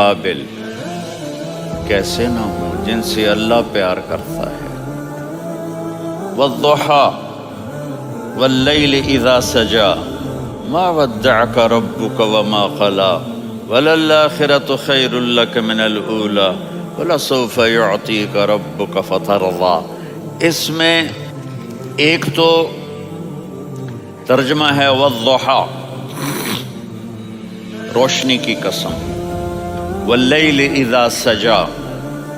قابل کیسے نہ ہوں جن سے اللہ پیار کرتا ہے۔ والضحیٰ واللیل اذا سجا ما ودعک ربک وما قلی وللآخرۃ خیر لک من الاولی ولسوف یعطیک ربک فترضی۔ اس میں ایک تو ترجمہ ہے والضحیٰ روشنی کی قسم، واللیل اذا سجا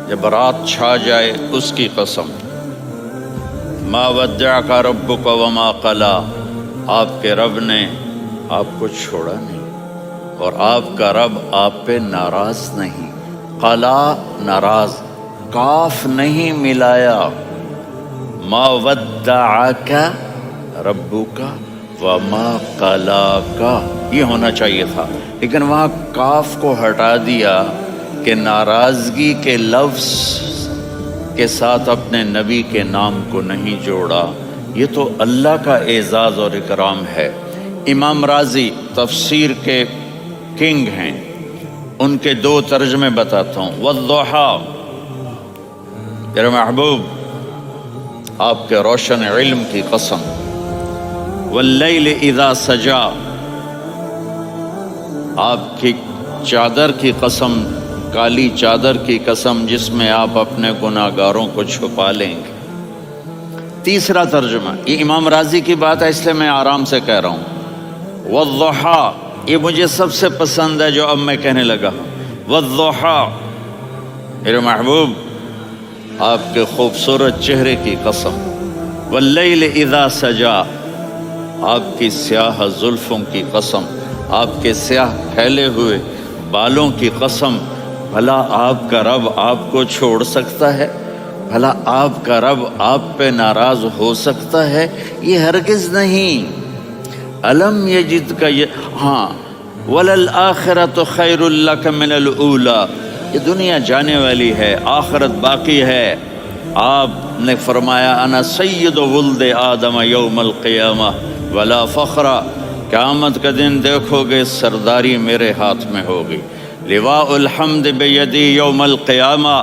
جب رات چھا جائے اس کی قسم، ما ودعک ربک وما قلی آپ کے رب نے آپ کو چھوڑا نہیں اور آپ کا رب آپ پہ ناراض نہیں۔ قلا ناراض، کاف نہیں ملایا، ما ودعک ربک وما قلاک یہ ہونا چاہیے تھا، لیکن وہاں کاف کو ہٹا دیا کہ ناراضگی کے لفظ کے ساتھ اپنے نبی کے نام کو نہیں جوڑا۔ یہ تو اللہ کا اعزاز اور اکرام ہے۔ امام رازی تفسیر کے کنگ ہیں، ان کے دو ترجمے بتاتا ہوں۔ والضحیٰ میرے محبوب آپ کے روشن علم کی قسم، واللیل اذا سجا آپ کی چادر کی قسم، کالی چادر کی قسم جس میں آپ اپنے گناہگاروں کو چھپا لیں گے۔ تیسرا ترجمہ، یہ امام راضی کی بات ہے اس لیے میں آرام سے کہہ رہا ہوں۔ والضحیٰ یہ مجھے سب سے پسند ہے جو اب میں کہنے لگا ہوں۔ والضحیٰ میرے محبوب آپ کے خوبصورت چہرے کی قسم، واللیل اذا سجا آپ کی سیاہ زلفوں کی قسم، آپ کے سیاہ پھیلے ہوئے بالوں کی قسم۔ بھلا آپ کا رب آپ کو چھوڑ سکتا ہے؟ بھلا آپ کا رب آپ پہ ناراض ہو سکتا ہے؟ یہ ہرگز نہیں۔ الم یجد کا ہاں وللآخرۃ خیر لک من الاولی، یہ دنیا جانے والی ہے، آخرت باقی ہے۔ آپ نے فرمایا انا سید ولد آدم یوم القیامہ ولا فخر، قیامت کا دن دیکھو گے سرداری میرے ہاتھ میں ہوگی۔ لواء الحمد بیدی یوم القیامہ،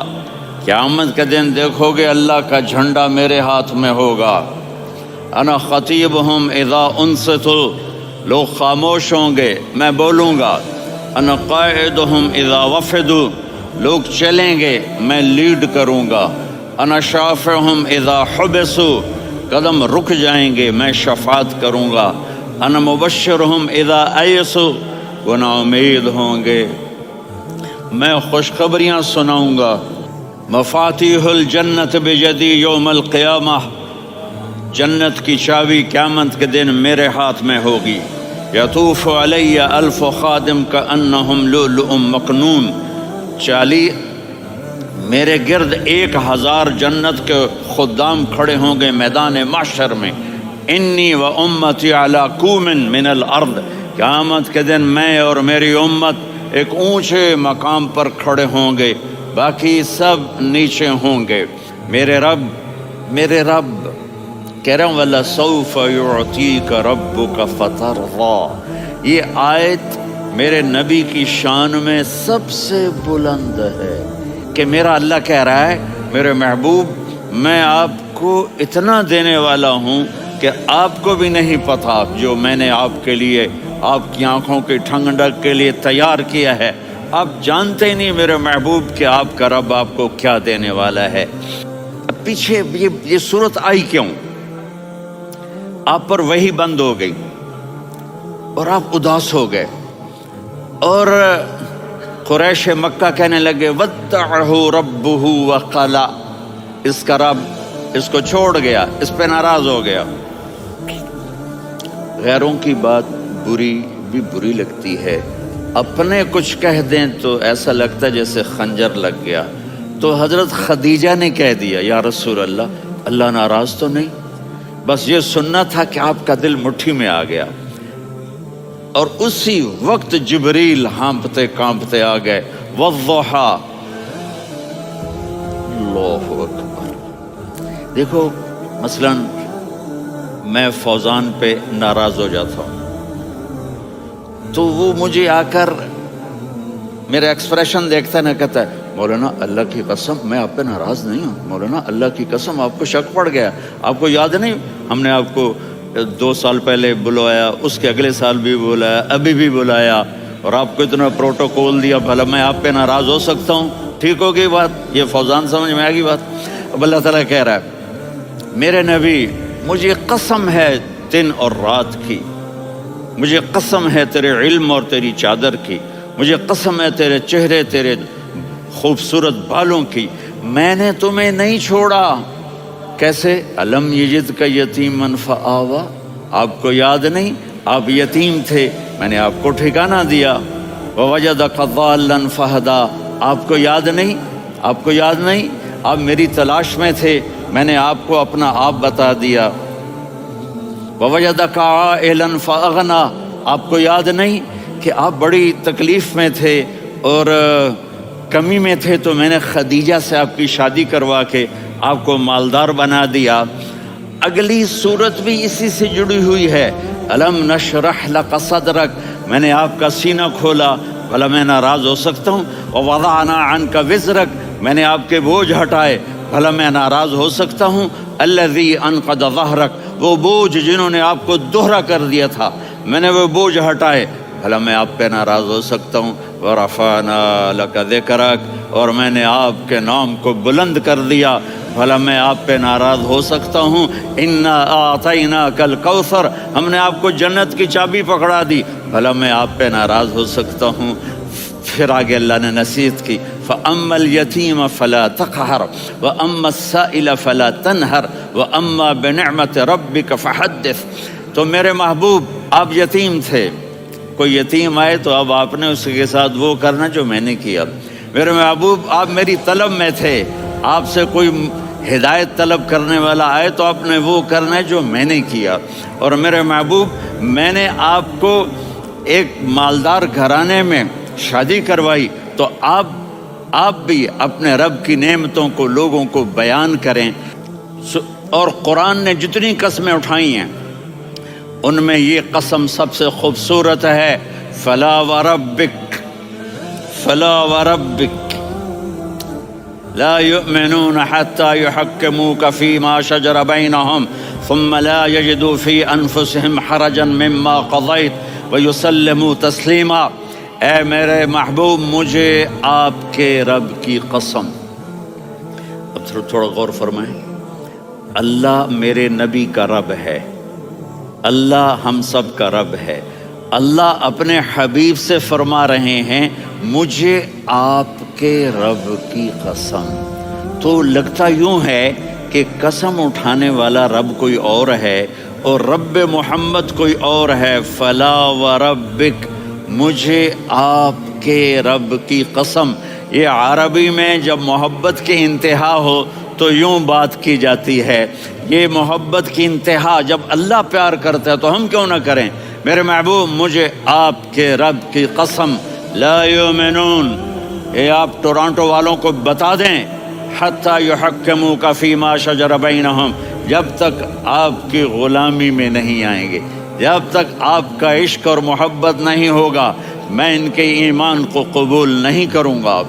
قیامت کا دن دیکھو گے اللہ کا جھنڈا میرے ہاتھ میں ہوگا۔ انا خطیبہم اذا انصتوا، لوگ خاموش ہوں گے میں بولوں گا۔ انا قائدہم اذا وفدوا، لوگ چلیں گے میں لیڈ کروں گا۔ انا شافعہم اذا حبسوا، قدم رک جائیں گے میں شفاعت کروں گا۔ انا مبشرہم اذا ایسوا، وہ نا امید ہوں گے میں خوشخبریاں سناؤں گا۔ مفاتیح الجنت بیدی یوم القیامہ، جنت کی چابی قیامت کے دن میرے ہاتھ میں ہوگی۔ یطوف علی الف خادم کانہم لؤلؤ مکنون، میرے گرد 1000 جنت کے خدام کھڑے ہوں گے میدان محشر میں۔ انی و امتی علی کوم من الارض، قیامت کے دن میں اور میری امت ایک اونچے مقام پر کھڑے ہوں گے، باقی سب نیچے ہوں گے۔ میرے رب کہہ رہا ہوں وَلَسَوْفَ يُعْطِيكَ رَبُّكَ فَتَرْضَىٰ، یہ آیت میرے نبی کی شان میں سب سے بلند ہے کہ میرا اللہ کہہ رہا ہے میرے محبوب میں آپ کو اتنا دینے والا ہوں کہ آپ کو بھی نہیں پتا جو میں نے آپ کے لیے، آپ کی آنکھوں کی ٹھنڈک کے لیے تیار کیا ہے۔ آپ جانتے ہی نہیں میرے محبوب کہ آپ کا رب آپ کو کیا دینے والا ہے۔ اب پیچھے یہ صورت آئی کیوں؟ آپ پر وحی بند ہو گئی اور آپ اداس ہو گئے، اور قریش مکہ کہنے لگے وَدَّعَهُ رَبُّهُ وَقَلَا، اس کا رب اس کو چھوڑ گیا، اس پہ ناراض ہو گیا۔ غیروں کی بات بری لگتی ہے، اپنے کچھ کہہ دیں تو ایسا لگتا ہے جیسے خنجر لگ گیا۔ تو حضرت خدیجہ نے کہہ دیا یا رسول اللہ، اللہ ناراض تو نہیں؟ بس یہ سننا تھا کہ آپ کا دل مٹھی میں آ گیا۔ اور اسی وقت جبریل ہانپتے کانپتے آ گئے۔ والضحیٰ، اللہ اکبر۔ دیکھو مثلا میں فوزان پہ ناراض ہو جاتا ہوں تو وہ مجھے آ کر میرا ایکسپریشن دیکھتا ہے نا کہتا ہے مولانا اللہ کی قسم میں آپ پہ ناراض نہیں ہوں، مولانا اللہ کی قسم آپ کو شک پڑ گیا، آپ کو یاد نہیں ہم نے آپ کو 2 سال پہلے بلایا، اس کے اگلے سال بھی بلایا، ابھی بھی بلایا، اور آپ کو اتنا پروٹوکول دیا، بھلا میں آپ پہ ناراض ہو سکتا ہوں؟ ٹھیک ہوگی بات، یہ فوزان سمجھ میں آ گئی بات۔ اب اللہ تعالیٰ کہہ رہا ہے میرے نبی مجھے قسم ہے دن اور رات کی، مجھے قسم ہے تیرے علم اور تیری چادر کی، مجھے قسم ہے تیرے چہرے، تیرے خوبصورت بالوں کی، میں نے تمہیں نہیں چھوڑا۔ کیسے؟ الم یجد کا یتیمن فآوا، آپ کو یاد نہیں آپ یتیم تھے، میں نے آپ کو ٹھکانہ دیا۔ ووجدک ضالا فہدا، آپ کو یاد نہیں، آپ کو یاد نہیں آپ میری تلاش میں تھے، میں نے آپ کو اپنا آپ بتا دیا۔ ووجدک عائلا فاغنا، آپ کو یاد نہیں کہ آپ بڑی تکلیف میں تھے اور کمی میں تھے، تو میں نے خدیجہ سے آپ کی شادی کروا کے آپ کو مالدار بنا دیا۔ اگلی صورت بھی اسی سے جڑی ہوئی ہے، الم نشرح لک صدرک، میں نے آپ کا سینہ کھولا، بھلا میں ناراض ہو سکتا ہوں؟ ووضعنا عنک وزرک، میں نے آپ کے بوجھ ہٹائے، بھلا میں ناراض ہو سکتا ہوں؟ الذی انقض ظہرک، وہ بوجھ جنہوں نے آپ کو دوہرا کر دیا تھا، میں نے وہ بوجھ ہٹائے، بھلا میں آپ پہ ناراض ہو سکتا ہوں؟ ورفعنا لک ذکرک، اور میں نے آپ کے نام کو بلند کر دیا، بھلا میں آپ پہ ناراض ہو سکتا ہوں؟ انا اعطیناک الکوثر، ہم نے آپ کو جنت کی چابی پکڑا دی، بھلا میں آپ پہ ناراض ہو سکتا ہوں؟ پھر آگے اللہ نے نصیحت کی، فَأَمَّا الْيَتِيمَ فَلَا تَقْهَرْ وَأَمَّا السَّائِلَ فَلَا تَنْهَرْ وَأَمَّا بِنِعْمَةِ رَبِّكَ فَحَدِّثْ۔ تو میرے محبوب آپ یتیم تھے، کوئی یتیم آئے تو اب آپ نے اس کے ساتھ وہ کرنا جو میں نے کیا۔ میرے محبوب آپ میری طلب میں تھے، آپ سے کوئی ہدایت طلب کرنے والا آئے تو آپ نے وہ کرنا ہے جو میں نے کیا۔ اور میرے محبوب میں نے آپ کو ایک مالدار گھرانے میں شادی کروائی، تو آپ بھی اپنے رب کی نعمتوں کو لوگوں کو بیان کریں۔ اور قرآن نے جتنی قسمیں اٹھائی ہیں ان میں یہ قسم سب سے خوبصورت ہے، فلا وربک، فلا وربک لا يؤمنون حتى يحكموك فيما شجر بينهم ثم لا يجدوا في انفسهم حرجا مما قضيت ويسلموا تسلیما۔ اے میرے محبوب مجھے آپ کے رب کی قسم۔ اب تھوڑا غور فرمائیں، اللہ میرے نبی کا رب ہے، اللہ ہم سب کا رب ہے، اللہ اپنے حبیب سے فرما رہے ہیں مجھے آپ کے رب کی قسم۔ تو لگتا یوں ہے کہ قسم اٹھانے والا رب کوئی اور ہے اور رب محمد کوئی اور ہے۔ فلا وربک، مجھے آپ کے رب کی قسم۔ یہ عربی میں جب محبت کی انتہا ہو تو یوں بات کی جاتی ہے، یہ محبت کی انتہا جب اللہ پیار کرتا ہے تو ہم کیوں نہ کریں؟ میرے محبوب مجھے آپ کے رب کی قسم، لا یؤمنون، یہ آپ ٹورانٹو والوں کو بتا دیں، حتی یحکموک فیما شجر بینہم، جب تک آپ کی غلامی میں نہیں آئیں گے، جب تک آپ کا عشق اور محبت نہیں ہوگا، میں ان کے ایمان کو قبول نہیں کروں گا۔